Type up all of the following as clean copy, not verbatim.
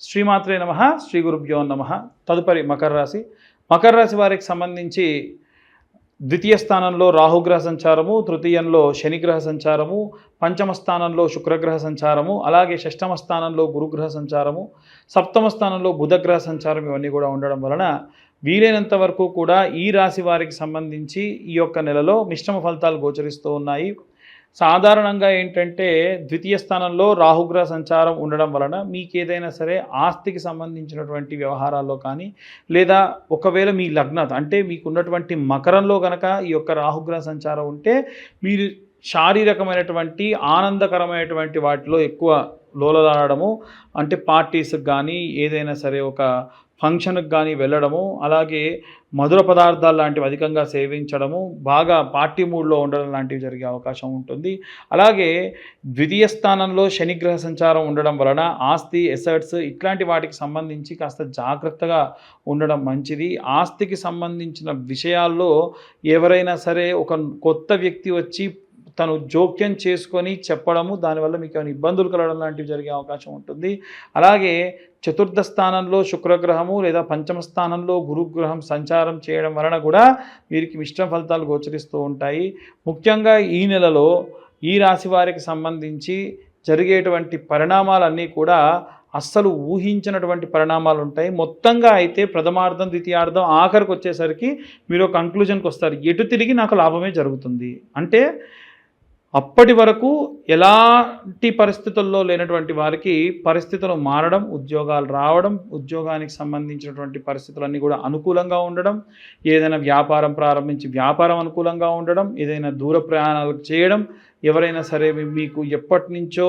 శ్రీమాత్రే నమః. శ్రీ గురుభ్యో నమః. తదుపరి మకర రాశి. మకర రాశి వారికి సంబంధించి ద్వితీయ స్థానంలో రాహుగ్రహ సంచారము, తృతీయంలో శనిగ్రహ సంచారము, పంచమ స్థానంలో శుక్రగ్రహ సంచారము, అలాగే షష్టమ స్థానంలో గురుగ్రహ సంచారము, సప్తమ స్థానంలో బుధగ్రహ సంచారం, ఇవన్నీ కూడా ఉండడం వలన వీలైనంత వరకు కూడా ఈ రాశి వారికి సంబంధించి ఈ యొక్క నెలలో మిశ్రమ ఫలితాలు గోచరిస్తూ ఉన్నాయి. సాధారణంగా ఏంటంటే ద్వితీయ స్థానంలో రాహుగ్రహ సంచారం ఉండడం వలన మీకు ఏదైనా సరే ఆస్తికి సంబంధించినటువంటి వ్యవహారాల్లో కానీ, లేదా ఒకవేళ మీ లగ్నత అంటే మీకున్నటువంటి మకరంలో కనుక ఈ యొక్క రాహుగ్రహ సంచారం ఉంటే మీరు శారీరకమైనటువంటి ఆనందకరమైనటువంటి వాటిలో ఎక్కువ లోలలాడము, అంటే పార్టీస్కి కానీ ఏదైనా సరే ఒక ఫంక్షన్కి కానీ వెళ్ళడము, అలాగే మధుర పదార్థాలు లాంటివి అధికంగా సేవించడము, బాగా పార్టీ మూడ్లో ఉండడం లాంటివి జరిగే అవకాశం ఉంటుంది. అలాగే ద్వితీయ స్థానంలో శనిగ్రహ సంచారం ఉండడం వలన ఆస్తి, ఎసెట్స్ ఇట్లాంటి వాటికి సంబంధించి కాస్త జాగ్రత్తగా ఉండడం మంచిది. ఆస్తికి సంబంధించిన విషయాల్లో ఎవరైనా సరే ఒక కొత్త వ్యక్తి వచ్చి తను జోక్యం చేసుకొని చెప్పడము, దానివల్ల మీకు ఏమైనా ఇబ్బందులు కలగడం లాంటివి జరిగే అవకాశం ఉంటుంది. అలాగే చతుర్థ స్థానంలో శుక్రగ్రహము లేదా పంచమ స్థానంలో గురుగ్రహం సంచారం చేయడం వలన కూడా వీరికి మిశ్రమ ఫలితాలు గోచరిస్తూ ఉంటాయి. ముఖ్యంగా ఈ నెలలో ఈ రాశి వారికి సంబంధించి జరిగేటువంటి పరిణామాలన్నీ కూడా అస్సలు ఊహించినటువంటి పరిణామాలు ఉంటాయి. మొత్తంగా అయితే ప్రథమార్థం, ద్వితీయార్థం, ఆఖరికి వచ్చేసరికి మీరు ఒక కంక్లూజన్కి వస్తారు, ఎటు తిరిగి నాకు లాభమే జరుగుతుంది. అంటే అప్పటి వరకు ఎలాంటి పరిస్థితుల్లో లేనటువంటి వారికి పరిస్థితులు మారడం, ఉద్యోగాలు రావడం, ఉద్యోగానికి సంబంధించినటువంటి పరిస్థితులన్నీ కూడా అనుకూలంగా ఉండడం, ఏదైనా వ్యాపారం ప్రారంభించి వ్యాపారం అనుకూలంగా ఉండడం, ఏదైనా దూర ప్రయాణాలు చేయడం, ఎవరైనా సరే మీకు ఎప్పటి నుంచో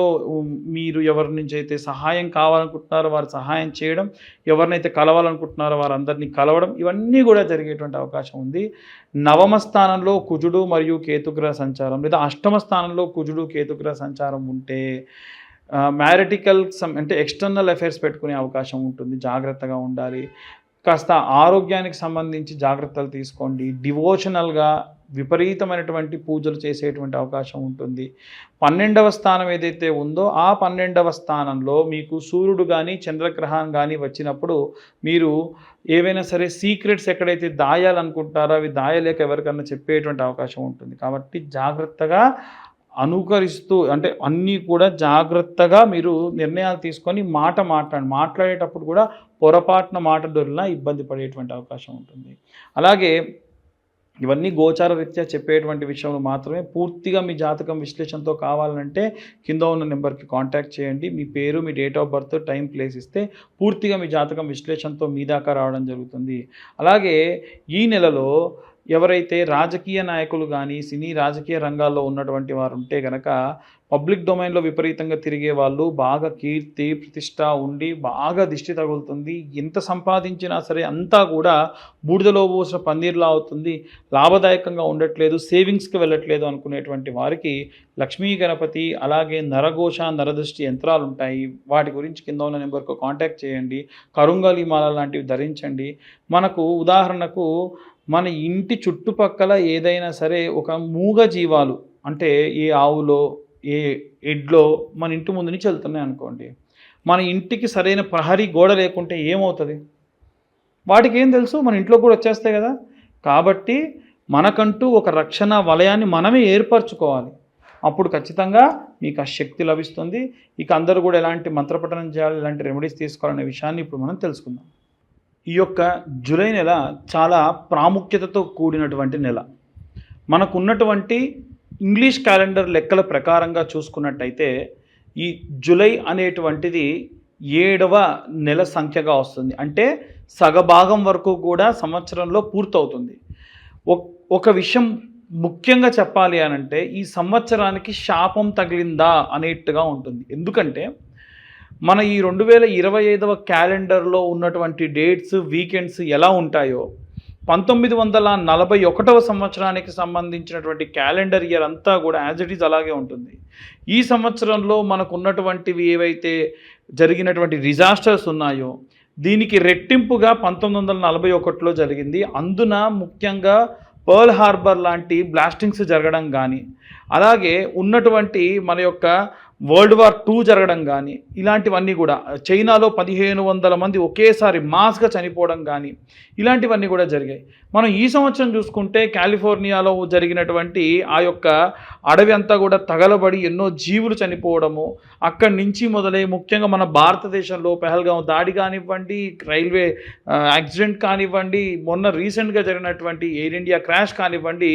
మీరు ఎవరి నుంచి అయితే సహాయం కావాలనుకుంటున్నారో వారు సహాయం చేయడం, ఎవరినైతే కలవాలనుకుంటున్నారో వారందరినీ కలవడం, ఇవన్నీ కూడా జరిగేటువంటి అవకాశం ఉంది. నవమ స్థానంలో కుజుడు మరియు కేతుగ్రహ సంచారం లేదా అష్టమ స్థానంలో కుజుడు కేతుగ్రహ సంచారం ఉంటే మ్యారిటికల్ అంటే ఎక్స్టర్నల్ అఫైర్స్ పెట్టుకునే అవకాశం ఉంటుంది. జాగ్రత్తగా ఉండాలి. కాస్త ఆరోగ్యానికి సంబంధించి జాగ్రత్తలు తీసుకోండి. డివోషనల్గా విపరీతమైనటువంటి పూజలు చేసేటువంటి అవకాశం ఉంటుంది. 12వ స్థానం ఏదైతే ఉందో ఆ 12వ స్థానంలో మీకు సూర్యుడు కానీ చంద్రగ్రహం కానీ వచ్చినప్పుడు మీరు ఏవైనా సరే సీక్రెట్స్ ఎక్కడైతే దాయాలనుకుంటారో అవి దాయలేక ఎవరికన్నా చెప్పేటువంటి అవకాశం ఉంటుంది. కాబట్టి జాగ్రత్తగా అనుకరిస్తూ అంటే అన్నీ కూడా జాగ్రత్తగా మీరు నిర్ణయాలు తీసుకొని మాట్లాడేటప్పుడు కూడా పొరపాటున మాట దొరికినా ఇబ్బంది పడేటువంటి అవకాశం ఉంటుంది. అలాగే ఇవన్నీ గోచార రీత్యా చెప్పేటువంటి విషయంలో మాత్రమే. పూర్తిగా మీ జాతకం విశ్లేషణతో కావాలంటే కింద ఉన్న నెంబర్కి కాంటాక్ట్ చేయండి. మీ పేరు, మీ date of birth, time, place ఇస్తే పూర్తిగా మీ జాతకం విశ్లేషణతో మీ దాకా రావడం జరుగుతుంది. అలాగే ఈ నెలలో ఎవరైతే రాజకీయ నాయకులు కానీ సినీ రాజకీయ రంగాల్లో ఉన్నటువంటి వారు ఉంటే కనుక పబ్లిక్ డొమైన్లో విపరీతంగా తిరిగే వాళ్ళు బాగా కీర్తి ప్రతిష్ట ఉండి బాగా దిష్టి తగులుతుంది. ఎంత సంపాదించినా సరే అంతా కూడా బూడిదలో పోసిన పన్నీర్లా అవుతుంది, లాభదాయకంగా ఉండట్లేదు, సేవింగ్స్కి వెళ్ళట్లేదు అనుకునేటువంటి వారికి లక్ష్మీ గణపతి అలాగే నరఘోష, నరదృష్టి యంత్రాలు ఉంటాయి. వాటి గురించి కింద ఉన్న నెంబర్కు కాంటాక్ట్ చేయండి. కరుంగలి మాల లాంటివి ధరించండి. మనకు ఉదాహరణకు మన ఇంటి చుట్టుపక్కల ఏదైనా సరే ఒక మూగ జీవాలు అంటే ఏ ఆవులో ఏ ఎడ్లో మన ఇంటి ముందు నుంచి వెళ్తున్నాయి అనుకోండి, మన ఇంటికి సరైన ప్రహరీ గోడ లేకుంటే ఏమవుతుంది? వాటికి ఏం తెలుసు, మన ఇంట్లో కూడా వచ్చేస్తాయి కదా. కాబట్టి మనకంటూ ఒక రక్షణ వలయాన్ని మనమే ఏర్పరచుకోవాలి. అప్పుడు ఖచ్చితంగా మీకు ఆ శక్తి లభిస్తుంది. ఇక అందరూ కూడా ఎలాంటి మంత్రపఠనం చేయాలి, ఎలాంటి రెమెడీస్ తీసుకోవాలనే విషయాన్ని ఇప్పుడు మనం తెలుసుకుందాం. ఈ యొక్క జూలై నెల చాలా ప్రాముఖ్యతతో కూడినటువంటి నెల. మనకున్నటువంటి ఇంగ్లీష్ క్యాలెండర్ లెక్కల ప్రకారంగా చూసుకున్నట్టయితే ఈ జూలై అనేటువంటిది 7వ నెల సంఖ్యగా వస్తుంది. అంటే సగభాగం వరకు కూడా సంవత్సరంలో పూర్తవుతుంది. ఒక విషయం ముఖ్యంగా చెప్పాలి అనంటే ఈ సంవత్సరానికి శాపం తగిలిందా అనేట్టుగా ఉంటుంది. ఎందుకంటే మన ఈ 2025వ క్యాలెండర్లో ఉన్నటువంటి డేట్స్, వీకెండ్స్ ఎలా ఉంటాయో 1941వ సంవత్సరానికి సంబంధించినటువంటి క్యాలెండర్ ఇయర్ అంతా కూడా యాజ్ ఇట్ ఈజ్ అలాగే ఉంటుంది. ఈ సంవత్సరంలో మనకు ఉన్నటువంటివి ఏవైతే జరిగినటువంటి డిజాస్టర్స్ ఉన్నాయో దీనికి రెట్టింపుగా 1941లో జరిగింది. అందున ముఖ్యంగా పర్ల్ హార్బర్ లాంటి బ్లాస్టింగ్స్ జరగడం కానీ, అలాగే ఉన్నటువంటి మన యొక్క వరల్డ్ వార్ 2 జరగడం కానీ, ఇలాంటివన్నీ కూడా చైనాలో 1500 మంది ఒకేసారి మాస్గా చనిపోవడం కానీ, ఇలాంటివన్నీ కూడా జరిగాయి. మనం ఈ సంవత్సరం చూసుకుంటే కాలిఫోర్నియాలో జరిగినటువంటి ఆ యొక్క అడవి అంతా కూడా తగలబడి ఎన్నో జీవులు చనిపోవడము, అక్కడి నుంచి మొదలై ముఖ్యంగా మన భారతదేశంలో పెహల్గాం దాడి కానివ్వండి, రైల్వే యాక్సిడెంట్ కానివ్వండి, మొన్న రీసెంట్గా జరిగినటువంటి ఎయిర్ ఇండియా క్రాష్ కానివ్వండి,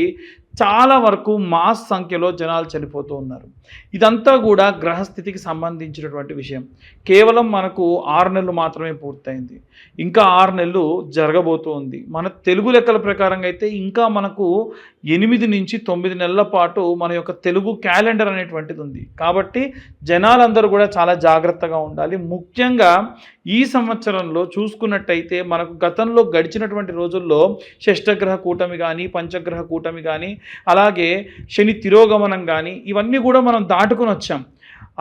చాలా వరకు మాస్ సంఖ్యలో జనాలు చనిపోతూ ఉన్నారు. ఇదంతా కూడా గ్రహస్థితికి సంబంధించినటువంటి విషయం. కేవలం మనకు 6 నెలలు మాత్రమే పూర్తయింది, ఇంకా 6 నెలలు జరగబోతూ ఉంది. మన తెలుగు లెక్కల ప్రకారంగా అయితే ఇంకా మనకు 8 నుంచి 9 నెలల పాటు మన యొక్క తెలుగు క్యాలెండర్ అనేటువంటిది ఉంది. కాబట్టి జనాలందరూ కూడా చాలా జాగ్రత్తగా ఉండాలి. ముఖ్యంగా ఈ సంవత్సరంలో చూసుకున్నట్టయితే మనకు గతంలో గడిచినటువంటి రోజుల్లో షష్టగ్రహ కూటమి కానీ, పంచగ్రహ కూటమి కానీ, అలాగే శని తిరోగమనం కానీ, ఇవన్నీ కూడా మనం దాటుకుని వచ్చాం.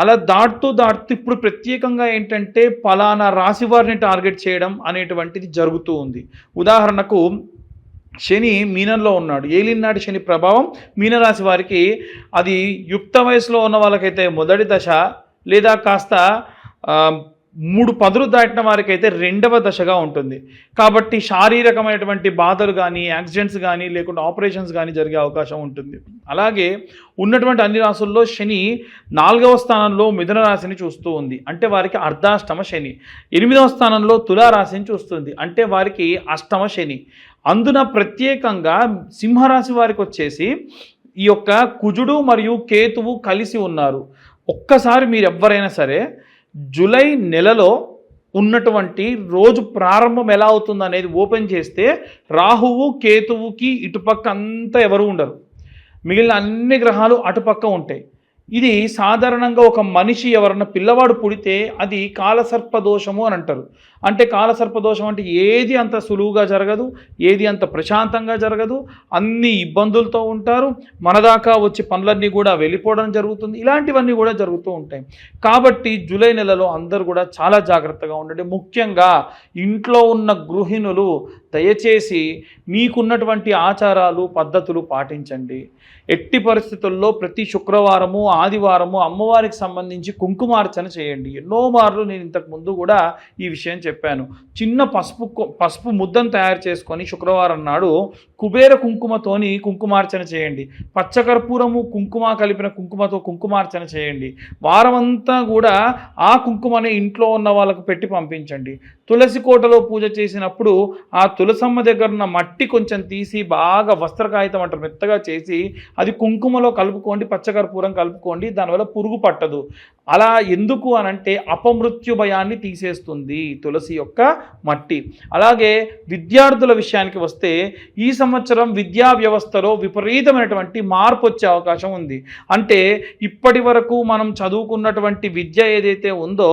అలా దాటుతూ ఇప్పుడు ప్రత్యేకంగా ఏంటంటే పలానా రాశి వారిని టార్గెట్ చేయడం అనేటువంటిది జరుగుతూ ఉంది. ఉదాహరణకు శని మీనంలో ఉన్నాడు, ఏలినాటి శని ప్రభావం మీనరాశి వారికి అది యుక్త వయసులో ఉన్న వాళ్ళకైతే మొదటి దశ, లేదా కాస్త 3 పదులు దాటిన వారికైతే 2వ దశగా ఉంటుంది. కాబట్టి శారీరకమైనటువంటి బాధలు కానీ, యాక్సిడెంట్స్ కానీ, లేకుంటే ఆపరేషన్స్ కానీ జరిగే అవకాశం ఉంటుంది. అలాగే ఉన్నటువంటి అన్ని రాశుల్లో శని 4వ స్థానంలో మిథున రాశిని చూస్తూ ఉంది, అంటే వారికి అర్ధాష్టమ శని. 8వ స్థానంలో తులారాశిని చూస్తుంది, అంటే వారికి అష్టమ శని. అందున ప్రత్యేకంగా సింహరాశి వారికి వచ్చేసి ఈ యొక్క కుజుడు మరియు కేతువు కలిసి ఉన్నారు. ఒక్కసారి మీరు ఎవరైనా సరే జూలై నెలలో ఉన్నటువంటి రోజు ప్రారంభం ఎలా అవుతుంది అనేది ఓపెన్ చేస్తే రాహువు కేతువుకి ఇటుపక్క అంతా ఎవరు ఉండరు, మిగిలిన అన్ని గ్రహాలు అటుపక్క ఉంటాయి. ఇది సాధారణంగా ఒక మనిషి ఎవరన్నా పిల్లవాడు పుడితే అది కాలసర్పదోషము అని అంటారు. అంటే కాలసర్పదోషం అంటే ఏది అంత సులువుగా జరగదు, ఏది అంత ప్రశాంతంగా జరగదు, అన్ని ఇబ్బందులతో ఉంటారు, మన దాకా వచ్చి పనులన్నీ కూడా వెళ్ళిపోవడం జరుగుతుంది, ఇలాంటివన్నీ కూడా జరుగుతూ ఉంటాయి. కాబట్టి జూలై నెలలో అందరూ కూడా చాలా జాగ్రత్తగా ఉండండి. ముఖ్యంగా ఇంట్లో ఉన్న గృహిణులు దయచేసి మీకున్నటువంటి ఆచారాలు పద్ధతులు పాటించండి. ఎట్టి పరిస్థితుల్లో ప్రతి శుక్రవారము ఆదివారము అమ్మవారికి సంబంధించి కుంకుమార్చన చేయండి. ఎన్నో మార్లు నేను ఇంతకు ముందు కూడా ఈ విషయం చెప్పాను. చిన్న పసుపు ముద్దను తయారు చేసుకొని శుక్రవారం నాడు కుబేర కుంకుమతోని కుంకుమార్చన చేయండి. పచ్చకర్పూరము కుంకుమ కలిపిన కుంకుమతో కుంకుమార్చన చేయండి. వారమంతా కూడా ఆ కుంకుమని ఇంట్లో ఉన్న వాళ్ళకు పెట్టి పంపించండి. తులసి కోటలో పూజ చేసినప్పుడు ఆ తులసమ్మ దగ్గర ఉన్న మట్టి కొంచెం తీసి బాగా వస్త్రకాగితం అంటారు మెత్తగా చేసి అది కుంకుమలో కలుపుకోండి, పచ్చకర్పూరం కలుపుకోండి, దానివల్ల పురుగు పట్టదు. అలా ఎందుకు అనంటే అపమృత్యు భయాన్ని తీసేస్తుంది తులసి యొక్క మట్టి. అలాగే విద్యార్థుల విషయానికి వస్తే ఈ సంవత్సరం విద్యా వ్యవస్థలో విపరీతమైనటువంటి మార్పు వచ్చే అవకాశం ఉంది. అంటే ఇప్పటి వరకు మనం చదువుకున్నటువంటి విద్య ఏదైతే ఉందో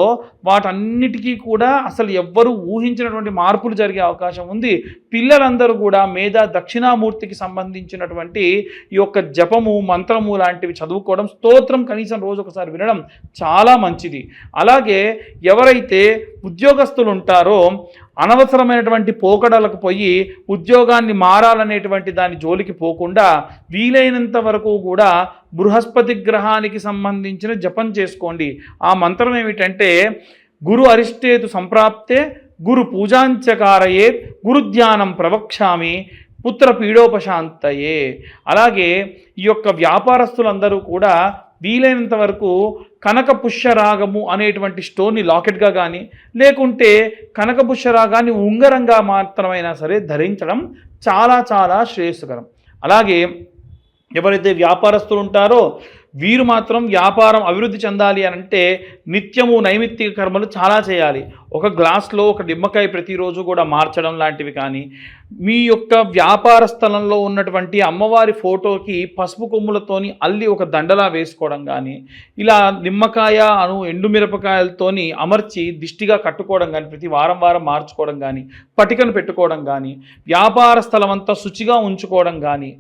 వాటన్నిటికీ కూడా అసలు ఎవ్వరూ ఊహించినటువంటి మార్పులు జరిగే అవకాశం ఉంది. పిల్లలందరూ కూడా మేధా దక్షిణామూర్తికి సంబంధించినటువంటి ఈ యొక్క జపము మంత్రము లాంటివి చదువుకోవడం, స్తోత్రం కనీసం రోజు ఒకసారి వినడం చాలా మంచిది. అలాగే ఎవరైతే ఉద్యోగస్తులు ఉంటారో అనవసరమైనటువంటి పోకడలకు పోయి ఉద్యోగాన్ని మారాలనేటువంటి దాని జోలికి పోకుండా వీలైనంత వరకు కూడా బృహస్పతి గ్రహానికి సంబంధించిన జపం చేసుకోండి. ఆ మంత్రం ఏమిటంటే గురు అరిష్టేతు సంప్రాప్తే గురు పూజాంచకారయే గురుధ్యానం ప్రవక్ష్యామి పుత్ర పీడోపశాంతయే. అలాగే ఈ యొక్క వ్యాపారస్తులందరూ కూడా వీలైనంత వరకు కనక పుష్యరాగము అనేటువంటి స్టోన్ని లాకెట్గా కానీ లేకుంటే కనక పుష్యరాగాన్ని ఉంగరంగా మాత్రమైనా సరే ధరించడం చాలా చాలా శ్రేయస్కరం. అలాగే ఎవరైతే వ్యాపారస్తులు ఉంటారో వీరు మాత్రం వ్యాపారం అభివృద్ధి చెందాలి అని అంటే నిత్యము నైమిత్తిక కర్మలు చాలా చేయాలి. ఒక గ్లాస్లో ఒక నిమ్మకాయ ప్రతిరోజు కూడా మార్చడం లాంటివి కానీ, మీ యొక్క వ్యాపార స్థలంలో ఉన్నటువంటి అమ్మవారి ఫోటోకి పసుపు కొమ్ములతోని అల్లి ఒక దండలా వేసుకోవడం కానీ, ఇలా నిమ్మకాయ ఎండుమిరపకాయలతోని అమర్చి దిష్టిగా కట్టుకోవడం కానీ, ప్రతి వారం మార్చుకోవడం కానీ, పటికను పెట్టుకోవడం కానీ, వ్యాపార స్థలం అంతా శుచిగా ఉంచుకోవడం కానీ,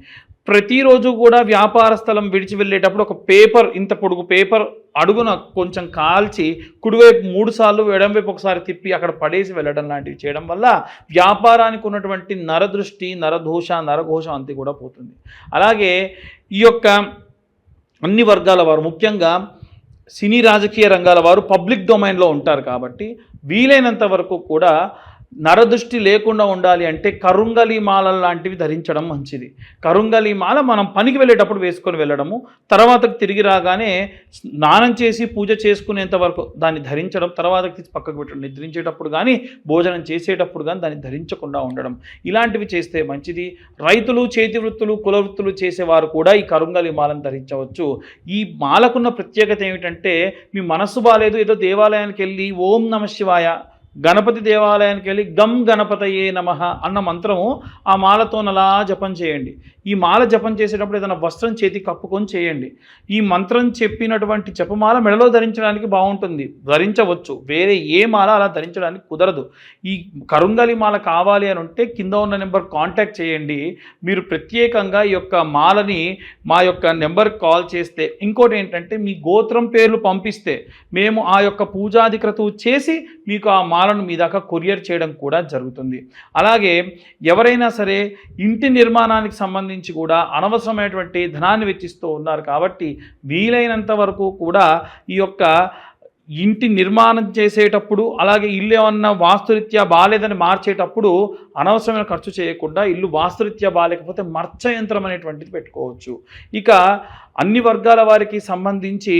ప్రతిరోజు కూడా వ్యాపార స్థలం విడిచి వెళ్ళేటప్పుడు ఒక పేపర్, ఇంత పొడుగు పేపర్ అడుగున కొంచెం కాల్చి కుడివైపు 3 సార్లు ఎడంవైపు ఒకసారి తిప్పి అక్కడ పడేసి వెళ్ళడం లాంటివి చేయడం వల్ల వ్యాపారానికి ఉన్నటువంటి నరదృష్టి, నరదోష, నరఘోషం అంతా కూడా పోతుంది. అలాగే ఈ యొక్క అన్ని వర్గాల వారు ముఖ్యంగా సినీ రాజకీయ రంగాల వారు పబ్లిక్ డొమైన్లో ఉంటారు కాబట్టి వీలైనంత వరకు కూడా నరదృష్టి లేకుండా ఉండాలి అంటే కరుంగలి మాలలు లాంటివి ధరించడం మంచిది. కరుంగలి మాల మనం పనికి వెళ్ళేటప్పుడు వేసుకొని వెళ్ళడము, తర్వాత తిరిగి రాగానే స్నానం చేసి పూజ చేసుకునేంత వరకు దాన్ని ధరించడం, తర్వాత తీసి పక్కకు పెట్టడం, నిద్రించేటప్పుడు కానీ భోజనం చేసేటప్పుడు కానీ దాన్ని ధరించకుండా ఉండడం, ఇలాంటివి చేస్తే మంచిది. రైతులు, చేతి వృత్తులు, కుల వృత్తులు చేసేవారు కూడా ఈ కరుంగలి మాలను ధరించవచ్చు. ఈ మాలకున్న ప్రత్యేకత ఏమిటంటే మీ మనస్సు బాలేదు, ఏదో దేవాలయానికి వెళ్ళి ఓం నమ శివాయ, గణపతి దేవాలయానికి వెళ్ళి గం గణపతయే నమః అన్న మంత్రము ఆ మాలతో అలా జపం చేయండి. ఈ మాల జపం చేసేటప్పుడు ఏదైనా వస్త్రం చేతి కప్పుకొని చేయండి. ఈ మంత్రం చెప్పినటువంటి జపమాల మెడలో ధరించడానికి బాగుంటుంది, ధరించవచ్చు. వేరే ఏ మాల అలా ధరించడానికి కుదరదు. ఈ కరుంగలి మాల కావాలి అని ఉంటే కింద ఉన్న నెంబర్ కాంటాక్ట్ చేయండి. మీరు ప్రత్యేకంగా ఈ యొక్క మాలని మా యొక్క నెంబర్కి కాల్ చేస్తే, ఇంకోటి ఏంటంటే మీ గోత్రం పేర్లు పంపిస్తే మేము ఆ యొక్క పూజాది క్రతువు చేసి మీకు ఆ మాలను మీ దాకా కొరియర్ చేయడం కూడా జరుగుతుంది. అలాగే ఎవరైనా సరే ఇంటి నిర్మాణానికి సంబంధించి కూడా అనవసరమైనటువంటి ధనాన్ని వెచ్చిస్తూ ఉన్నారు కాబట్టి వీలైనంత వరకు కూడా ఈ యొక్క ఇంటి నిర్మాణం చేసేటప్పుడు, అలాగే ఇల్లు ఏమన్నా వాస్తురీత్యా బాగాలేదని మార్చేటప్పుడు అనవసరమైన ఖర్చు చేయకుండా ఇల్లు వాస్తురీత్యా బాగాలేకపోతే మర్చ యంత్రం అనేటువంటిది పెట్టుకోవచ్చు. ఇక అన్ని వర్గాల వారికి సంబంధించి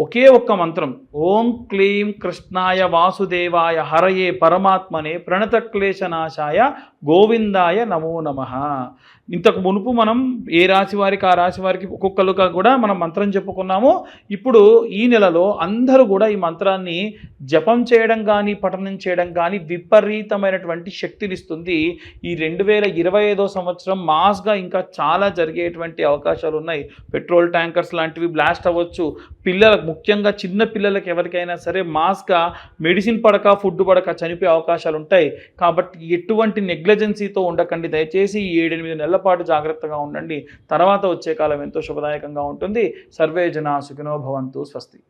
ఒకే ఒక్క మంత్రం, ఓం క్లీం కృష్ణాయ వాసుదేవాయ హరయే పరమాత్మనే ప్రణతక్లేశనాశాయ గోవిందాయ నమో నమః. ఇంతకు మునుపు మనం ఏ రాశి వారికి ఆ రాశి వారికి ఒక్కొక్కరుగా కూడా మనం మంత్రం చెప్పుకున్నాము. ఇప్పుడు ఈ నెలలో అందరూ కూడా ఈ మంత్రాన్ని జపం చేయడం కానీ పఠనం చేయడం కానీ విపరీతమైనటువంటి శక్తినిస్తుంది. ఈ 2025 సంవత్సరం మాస్గా ఇంకా చాలా జరిగేటువంటి అవకాశాలు ఉన్నాయి. పెట్రోల్ ట్యాంకర్స్ లాంటివి బ్లాస్ట్ అవ్వచ్చు. పిల్లలకు, ముఖ్యంగా చిన్న పిల్లలకి ఎవరికైనా సరే మాస్గా మెడిసిన్ పడక ఫుడ్ పడక చనిపోయే అవకాశాలు ఉంటాయి. కాబట్టి ఎటువంటి నెగ్లిజెన్సీతో ఉండకండి. దయచేసి ఈ 7-8 నెలల పాటు జాగ్రత్తగా ఉండండి. తర్వాత వచ్చే కాలం ఎంతో శుభదాయకంగా ఉంటుంది. సర్వే జనా సుఖినో భవంతు. స్వస్తి.